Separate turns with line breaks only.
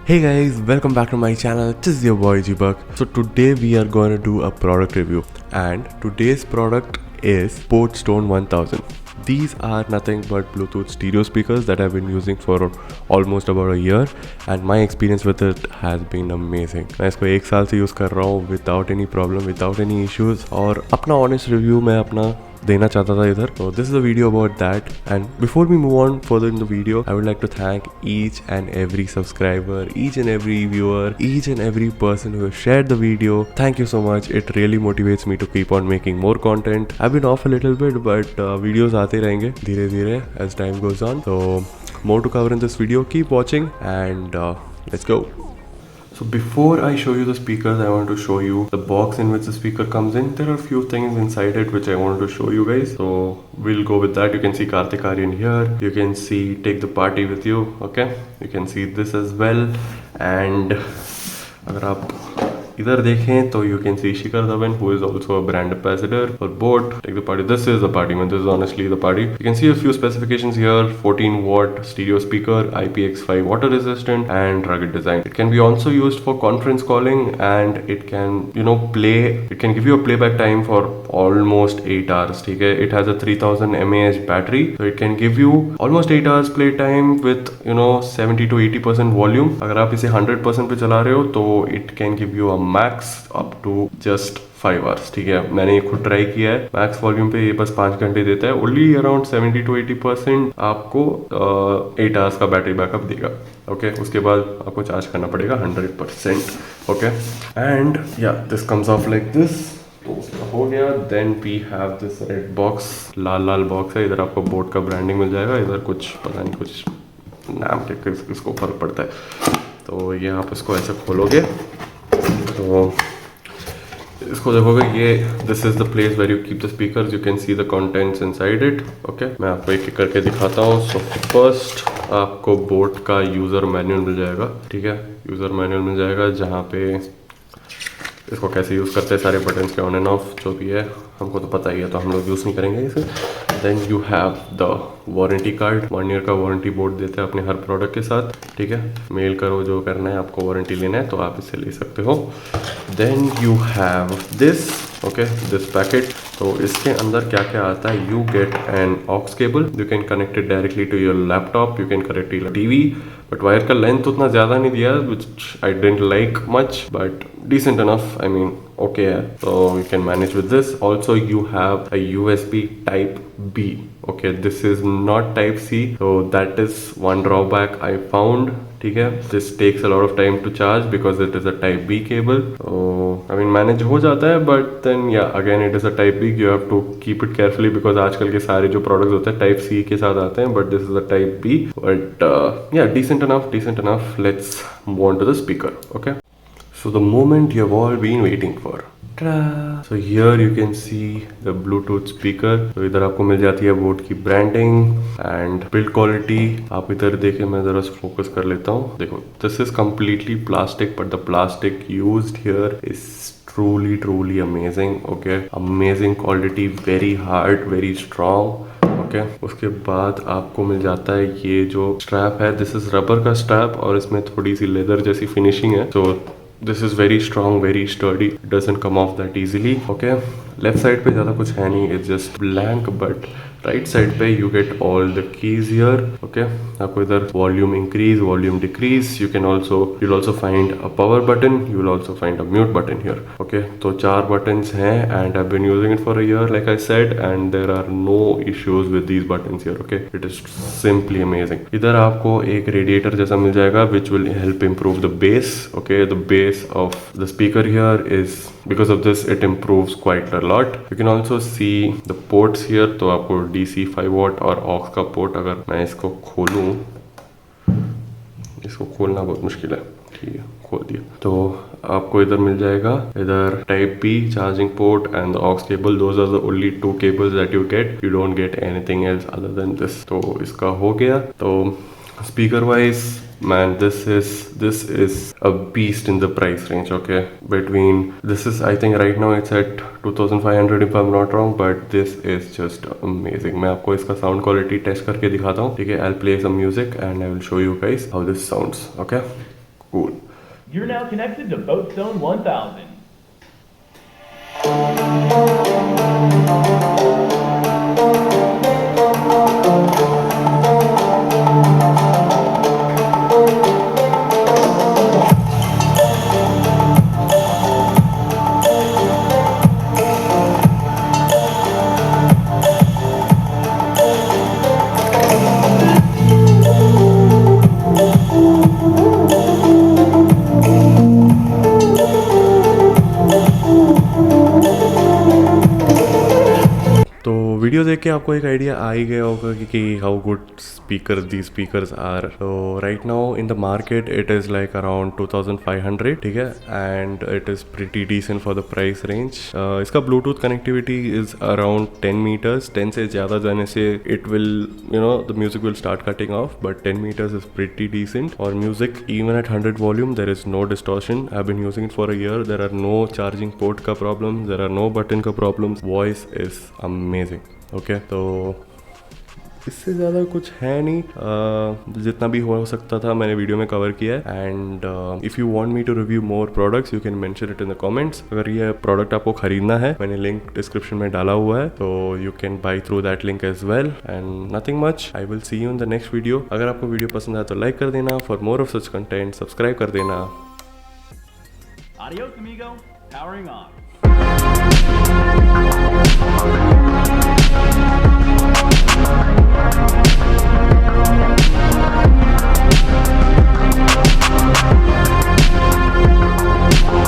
Hey guys, welcome back to my channel. This is your boy Jeebak. So today we are going to do a product review, and today's product is Stone 1000. These are nothing but Bluetooth stereo speakers that I've been using for almost about a year, and my experience with it has been amazing. मैं इसको एक साल से use कर रहा हूँ without any problem, without any issues, और अपना honest review मैं अपना देना चाहता था इधर. So this is a video about that, and before we move on further in the video, I would like to thank each and every subscriber, each and every viewer, each and every person who has shared the video. Thank you so much. It really motivates me to keep on making more content. I've been off a little bit, but videos आते रहेंगे धीरे धीरे as time goes on. So more to cover in this video. Keep watching and let's go. So before I show you the speakers, I want to show you the box in which the speaker comes in. There are a few things inside it which I wanted to show you guys. So we'll go with that. You can see Karthik Aryan here. You can see Take the Party With You. Okay. You can see this as well. And अगर आप इधर देखें तो you can see Shikhar Dhawan, who is also a brand ambassador for Boat. Take the Party. This is the party, man. This is honestly the party. You can see a few specifications here: 14-watt stereo speaker, IPX5 water resistant, and rugged design. It can be also used for conference calling, and it can, play. It can give you a playback time for almost 8 hours. Okay? It has a 3000 mAh battery, so it can give you almost 8 hours play time with 70 to 80% volume. अगर आप इसे 100% पे चला रहे हो तो it can give you a max up to just 5 hours. ठीक है, मैंने ये खुद ट्राई किया है. मैक्स वॉल्यूम पे ये बस 5 घंटे देता है. ओनली अराउंड 70 to 80% आपको 8 hours का बैटरी बैकअप देगा. ओके, उसके बाद आपको चार्ज करना पड़ेगा 100%. ओके, एंड या this comes off like this. तो हो गया. Then we have this red box. लाल बॉक्स है. इधर आपको बोट का ब्रांडिंग मिल जाएगा. इधर कुछ पता नहीं, कुछ नाम के किसको फर्क पड़ता है. तो ये आप इसको ऐसे खोलोगे तो इसको देखोगे. ये this is the place where you keep the speakers. You can see the contents inside it. Okay, मैं आपको एक करके दिखाता हूँ. सो फर्स्ट आपको बोट का यूज़र मैनुअल मिल जाएगा. ठीक है, यूज़र मैनुअल मिल जाएगा जहाँ पे इसको कैसे यूज़ करते हैं, सारे बटन्स के ऑन एंड ऑफ जो भी है हमको तो पता ही है, तो हम लोग यूज़ नहीं करेंगे इसे. Then you have the warranty card. 1 year का वारंटी बोर्ड देते हैं अपने हर प्रोडक्ट के साथ. ठीक है, मेल करो जो करना है, आपको वारंटी लेना है तो आप इसे ले सकते हो. Then you have this. Okay, this packet. तो इसके अंदर क्या क्या आता है? You get an aux cable. You can connect it directly to your laptop. You can connect to TV. But wire का लेंथ उतना ज़्यादा नहीं दिया, which I didn't like much, but decent enough. I mean, okay, so you can manage with this. Also, you have a USB type B. Okay, this is not type C, so that is one drawback I found. ठीक है, this takes a lot of time to charge because it is a type B cable. So I mean, manage हो जाता है, but then yeah, again it is a type B. You have to keep it carefully because आजकल के सारे जो products होते हैं type C के साथ आते हैं, but this is a type B. But yeah, decent enough. Let's move on to the speaker. Okay. So the moment you have all been waiting for. Ta-da! So here you can see the Bluetooth speaker. तो इधर आपको मिल जाती है boat की branding and build quality. आप इधर देखें, मैं जरा फोकस कर लेता हूँ. देखो, this is completely plastic, but the plastic used here is truly amazing. Okay, amazing quality, very hard, very strong. Okay, उसके बाद आपको मिल जाता है ये जो स्ट्रैप है. दिस इज रबर का स्ट्रैप और इसमें थोड़ी सी लेदर जैसी फिनिशिंग है. So this is very strong, very sturdy. It doesn't come off that easily. Okay, left side पे ज़्यादा कुछ है नहीं, it's just blank. But right side पे you get all the keys here. Okay, आपको इधर volume increase, volume decrease. You will also find a power button. You will also find a mute button here. Okay, तो 4 buttons हैं and I been using it for a year like I said, and there are no issues with these buttons here. Okay, it is simply amazing. इधर आपको एक radiator जैसा मिल जाएगा which will help improve the bass. Okay, the bass of the speaker here is, because of this it improves quite a lot. You can also see the ports here. तो आपको DC 5 watt और aux का port, अगर मैं इसको खोलूँ, इसको खोलना बहुत मुश्किल है. ठीक है, खोल दिया. तो आपको इधर मिल जाएगा, इधर type B charging port and aux cable. Those are the only 2 cables that you get. You don't get anything else other than this. तो इसका हो गया. तो speaker wise, man, this is a beast in the price range. Okay, this is, I think right now it's at 2500 if I'm not wrong, but this is just amazing. मैं आपको इसका sound quality test करके दिखाता हूँ. ठीक है, I'll play some music and I will show you guys how this sounds. Okay. Cool.
You're now connected to Boatstone 1000.
तो video देख के आपको एक आइडिया आ ही गया होगा कि how good speaker the speakers are. तो right now in the market it is like around 2500, ठीक है, and it is pretty decent for the price range. इसका bluetooth connectivity is around 10 meters. 10 से ज़्यादा जाने से it will the music will start cutting off, but 10 meters is pretty decent. और music even at 100 volume there is no distortion. I have been using it for a year. There are no charging port का problem, there are no button का problem. Voice is amazing. Okay, तो इससे ज़्यादा कुछ है नहीं. जितना भी हो सकता था मैंने वीडियो में कवर किया है. And if you want me to review more products you can mention it in the comments. अगर ये प्रोडक्ट आपको खरीदना है मैंने लिंक डिस्क्रिप्शन में डाला हुआ है, तो you can buy through that link as well. And nothing much, I will see you in the next video. अगर आपको वीडियो पसंद आया तो लाइक कर देना. For more of such content subscribe कर देना.
Adios, amigo. Powering on.